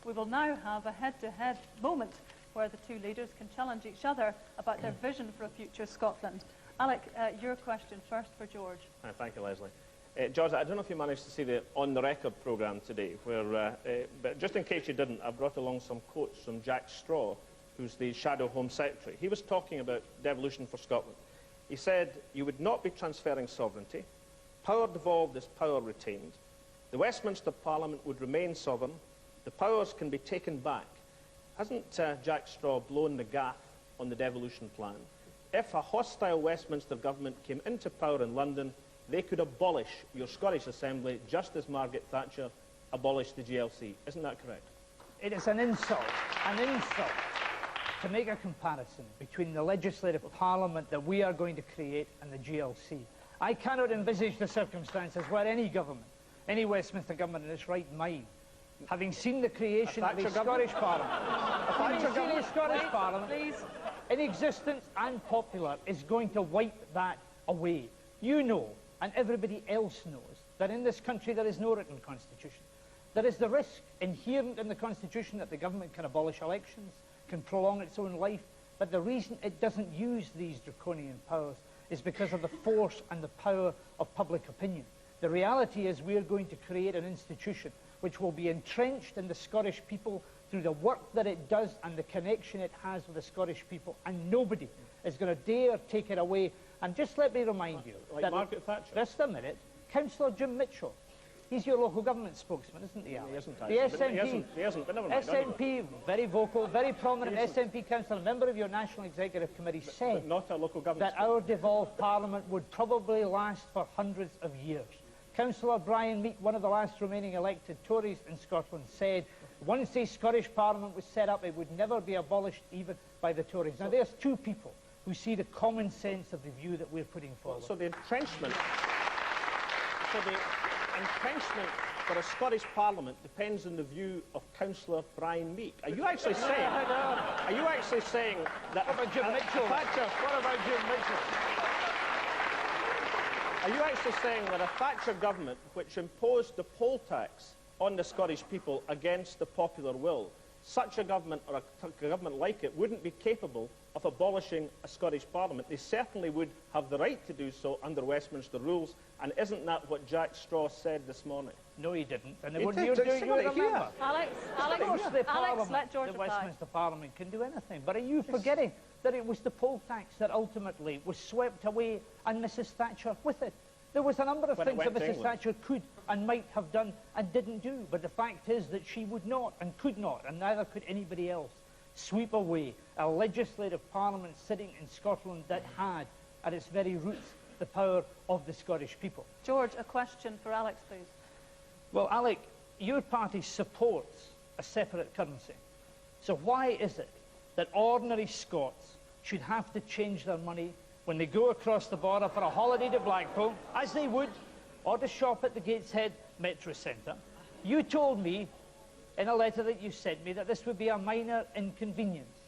We will now have a head-to-head moment where the two leaders can challenge each other about their vision for a future Scotland. Alec, your question first for George. Thank you, Leslie. George, I don't know if you managed to see the On the Record programme today, where, but just in case you didn't, I brought along some quotes from Jack Straw, who's the Shadow Home Secretary. He was talking about devolution for Scotland. He said, you would not be transferring sovereignty. Power devolved is power retained. The Westminster Parliament would remain sovereign. The powers can be taken back. Hasn't Jack Straw blown the gaff on the devolution plan? If a hostile Westminster government came into power in London, they could abolish your Scottish Assembly just as Margaret Thatcher abolished the GLC. Isn't that correct? It is an insult to make a comparison between the legislative parliament that we are going to create and the GLC. I cannot envisage the circumstances where any government, any Westminster government in its right mind, having seen the creation of the Scottish Parliament, in existence and popular, is going to wipe that away. You know, and everybody else knows, that in this country there is no written constitution. There is the risk inherent in the constitution that the government can abolish elections, can prolong its own life, but the reason it doesn't use these draconian powers is because of the force and the power of public opinion. The reality is we are going to create an institution which will be entrenched in the Scottish people through the work that it does and the connection it has with the Scottish people, and nobody is going to dare take it away. And just let me remind you like that, Margaret Thatcher. Just a minute, Councillor Jim Mitchell, he's your local government spokesman, isn't he, Alex? He isn't, the SNP, but never mind, SNP, very vocal, very prominent SNP councillor, member of your National Executive Committee, said but not a local government that our devolved parliament would probably last for hundreds of years. Councillor Brian Meek, one of the last remaining elected Tories in Scotland, said once the Scottish Parliament was set up, it would never be abolished even by the Tories. Now, there's two people who see the common sense of the view that we're putting forward. So the entrenchment for a Scottish Parliament depends on the view of Councillor Brian Meek. Are you actually saying that... What about Jim Mitchell? What about Jim Mitchell? Are you actually saying that a Thatcher government which imposed the poll tax on the Scottish people against the popular will, such a government, or a government like it, wouldn't be capable of abolishing a Scottish Parliament? They certainly would have the right to do so under Westminster rules, and isn't that what Jack Straw said this morning? No, he didn't. And He would did. you Alex, let George the reply. Westminster Parliament can do anything. But are you forgetting that it was the poll tax that ultimately was swept away, and Mrs Thatcher with it? There was a number of things that Mrs Thatcher could and might have done and didn't do, but the fact is that she would not and could not, and neither could anybody else, sweep away a legislative parliament sitting in Scotland that had, at its very roots, the power of the Scottish people. George, a question for Alex, please. Well, Alec, your party supports a separate currency. So why is it that ordinary Scots should have to change their money when they go across the border for a holiday to Blackpool, as they would, or to shop at the Gateshead Metro Centre? You told me in a letter that you sent me that this would be a minor inconvenience.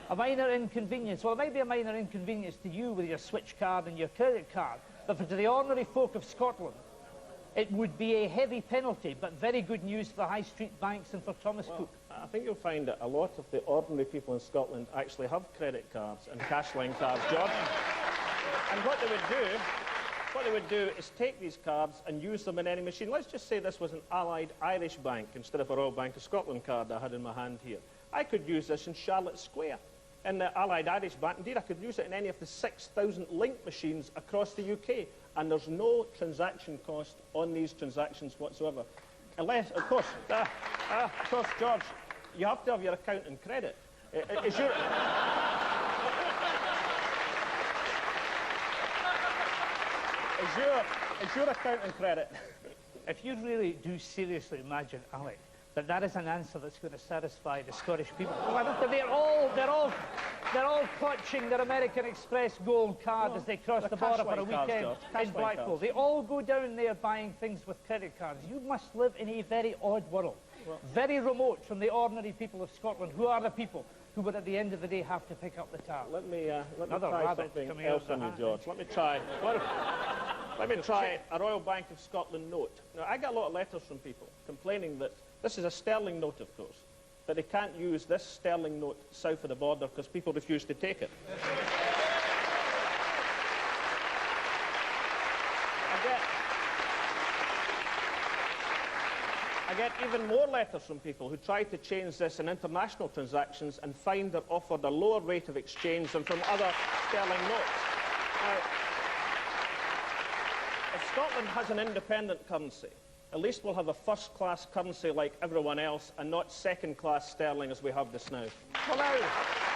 A minor inconvenience. Well, it might be a minor inconvenience to you with your switch card and your credit card, but for the ordinary folk of Scotland, it would be a heavy penalty, but very good news for the high street banks and for Thomas Cook. I think you'll find that a lot of the ordinary people in Scotland actually have credit cards and cash line cards, George. And what they would do is take these cards and use them in any machine. Let's just say this was an Allied Irish Bank instead of a Royal Bank of Scotland card I had in my hand here. I could use this in Charlotte Square, in the Allied Irish Bank. Indeed, I could use it in any of the 6,000 link machines across the UK. And there's no transaction cost on these transactions whatsoever. Unless, of course, George, you have to have your account in credit. Is your account in credit? If you really do seriously imagine, Alec, that is an answer that's going to satisfy the Scottish people, they're all clutching their American Express gold card as they cross the border for a weekend in Blackpool. They all go down there buying things with credit cards. You must live in a very odd world, very remote from the ordinary people of Scotland, who are the people who would at the end of the day have to pick up the tab. Let me try something else on you, George. Let me try a Royal Bank of Scotland note. Now, I get a lot of letters from people complaining that This is a sterling note, of course, but they can't use this sterling note south of the border because people refuse to take it. I get even more letters from people who try to change this in international transactions and find they're offered a lower rate of exchange than from other sterling notes. Now, if Scotland has an independent currency, at least we'll have a first-class currency like everyone else and not second-class sterling as we have this now. Well, now,